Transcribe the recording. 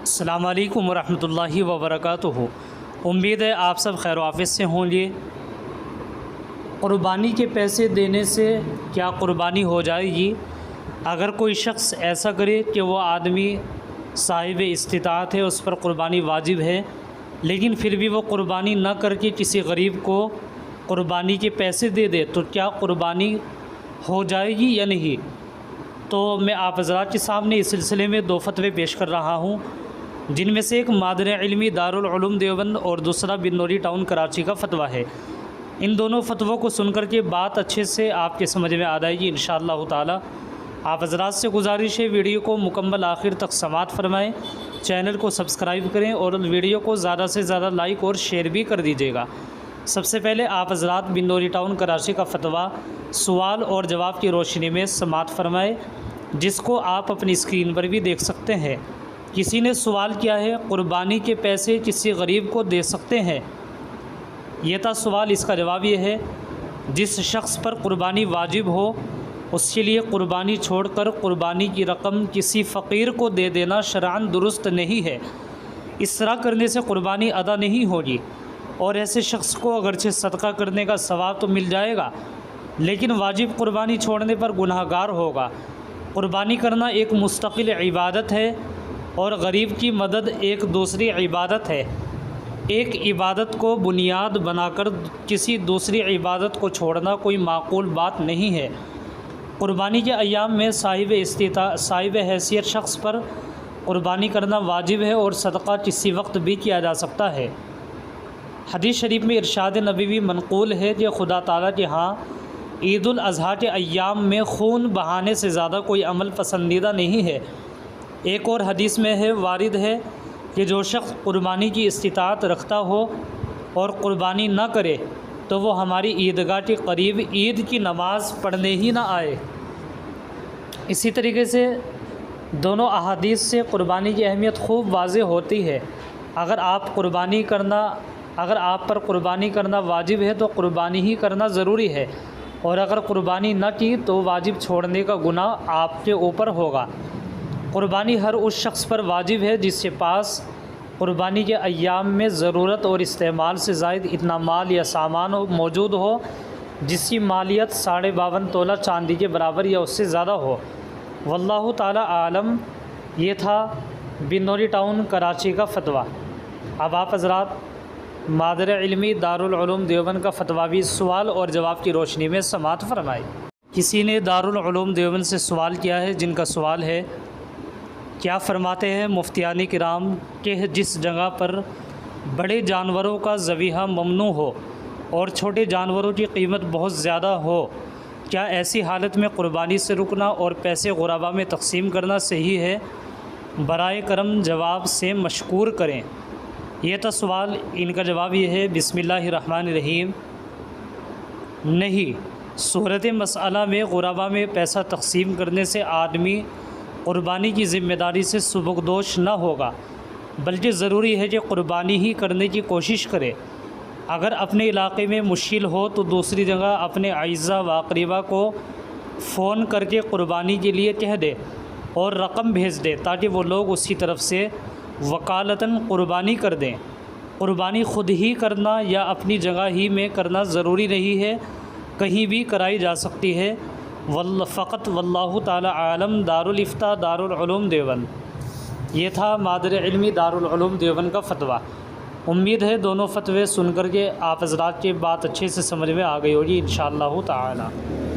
السلام علیکم ورحمۃ اللہ وبرکاتہ۔ امید ہے آپ سب خیر و عافیت سے ہوں گے۔ قربانی کے پیسے دینے سے کیا قربانی ہو جائے گی؟ اگر کوئی شخص ایسا کرے کہ وہ آدمی صاحب استطاعت ہے، اس پر قربانی واجب ہے، لیکن پھر بھی وہ قربانی نہ کر کے کسی غریب کو قربانی کے پیسے دے دے تو کیا قربانی ہو جائے گی یا نہیں؟ تو میں آپ حضرات کے سامنے اس سلسلے میں دو فتوے پیش کر رہا ہوں، جن میں سے ایک مادر علمی دارالعلوم دیوبند اور دوسرا بن نوری ٹاؤن کراچی کا فتویٰ ہے۔ ان دونوں فتووں کو سن کر کے بات اچھے سے آپ کے سمجھ میں آ جائے گی انشاءاللہ تعالی۔ آپ حضرات سے گزارش ہے ویڈیو کو مکمل آخر تک سماعت فرمائیں، چینل کو سبسکرائب کریں اور ویڈیو کو زیادہ سے زیادہ لائک اور شیئر بھی کر دیجیے گا۔ سب سے پہلے آپ حضرات بن نوری ٹاؤن کراچی کا فتویٰ سوال اور جواب کی روشنی میں سماعت فرمائیں، جس کو آپ اپنی اسکرین پر بھی دیکھ سکتے ہیں۔ کسی نے سوال کیا ہے، قربانی کے پیسے کسی غریب کو دے سکتے ہیں؟ یہ تھا سوال۔ اس کا جواب یہ ہے، جس شخص پر قربانی واجب ہو اس کے لیے قربانی چھوڑ کر قربانی کی رقم کسی فقیر کو دے دینا شرعاً درست نہیں ہے۔ اس طرح کرنے سے قربانی ادا نہیں ہوگی، اور ایسے شخص کو اگرچہ صدقہ کرنے کا ثواب تو مل جائے گا، لیکن واجب قربانی چھوڑنے پر گناہ گار ہوگا۔ قربانی کرنا ایک مستقل عبادت ہے اور غریب کی مدد ایک دوسری عبادت ہے۔ ایک عبادت کو بنیاد بنا کر کسی دوسری عبادت کو چھوڑنا کوئی معقول بات نہیں ہے۔ قربانی کے ایام میں صاحب حیثیت شخص پر قربانی کرنا واجب ہے، اور صدقہ کسی وقت بھی کیا جا سکتا ہے۔ حدیث شریف میں ارشاد نبوی منقول ہے کہ خدا تعالیٰ کے ہاں عید الاضحیٰ کے ایام میں خون بہانے سے زیادہ کوئی عمل پسندیدہ نہیں ہے۔ ایک اور حدیث میں ہے، وارد ہے کہ جو شخص قربانی کی استطاعت رکھتا ہو اور قربانی نہ کرے تو وہ ہماری عیدگاہ کے قریب عید کی نماز پڑھنے ہی نہ آئے۔ اسی طریقے سے دونوں احادیث سے قربانی کی اہمیت خوب واضح ہوتی ہے۔ اگر آپ پر قربانی کرنا واجب ہے تو قربانی ہی کرنا ضروری ہے، اور اگر قربانی نہ کی تو واجب چھوڑنے کا گناہ آپ کے اوپر ہوگا۔ قربانی ہر اس شخص پر واجب ہے جس کے پاس قربانی کے ایام میں ضرورت اور استعمال سے زائد اتنا مال یا سامان موجود ہو جس کی مالیت 52.5 تولہ چاندی کے برابر یا اس سے زیادہ ہو۔ واللہ تعالی عالم۔ یہ تھا بن نوری ٹاؤن کراچی کا فتویٰ۔ اب آپ حضرات مادر علمی دارالعلوم دیوبند کا فتویٰ بھی سوال اور جواب کی روشنی میں سماعت فرمائے۔ کسی نے دارالعلوم دیوبند سے سوال کیا ہے، جن کا سوال ہے، کیا فرماتے ہیں مفتیان کرام کہ جس جگہ پر بڑے جانوروں کا ذبیحہ ممنوع ہو اور چھوٹے جانوروں کی قیمت بہت زیادہ ہو، کیا ایسی حالت میں قربانی سے رکنا اور پیسے غربا میں تقسیم کرنا صحیح ہے؟ برائے کرم جواب سے مشکور کریں۔ یہ تھا سوال۔ ان کا جواب یہ ہے، بسم اللہ الرحمن الرحیم، نہیں، صورت مسئلہ میں غربا میں پیسہ تقسیم کرنے سے آدمی قربانی کی ذمہ داری سے سبکدوش نہ ہوگا، بلکہ ضروری ہے کہ قربانی ہی کرنے کی کوشش کرے۔ اگر اپنے علاقے میں مشکل ہو تو دوسری جگہ اپنے اعزا و اقربا کو فون کر کے قربانی کے لیے کہہ دے اور رقم بھیج دے، تاکہ وہ لوگ اس کی طرف سے وکالتاً قربانی کر دیں۔ قربانی خود ہی کرنا یا اپنی جگہ ہی میں کرنا ضروری نہیں ہے، کہیں بھی کرائی جا سکتی ہے۔ فقط واللہ تعالی عالم۔ دارالفتاء دارالعلوم دیوبند۔ یہ تھا مادر علمی دارالعلوم دیوبند کا فتویٰ۔ امید ہے دونوں فتوے سن کر کے آپ حضرات کی بات اچھے سے سمجھ میں آ گئی ہوگی انشاءاللہ تعالی۔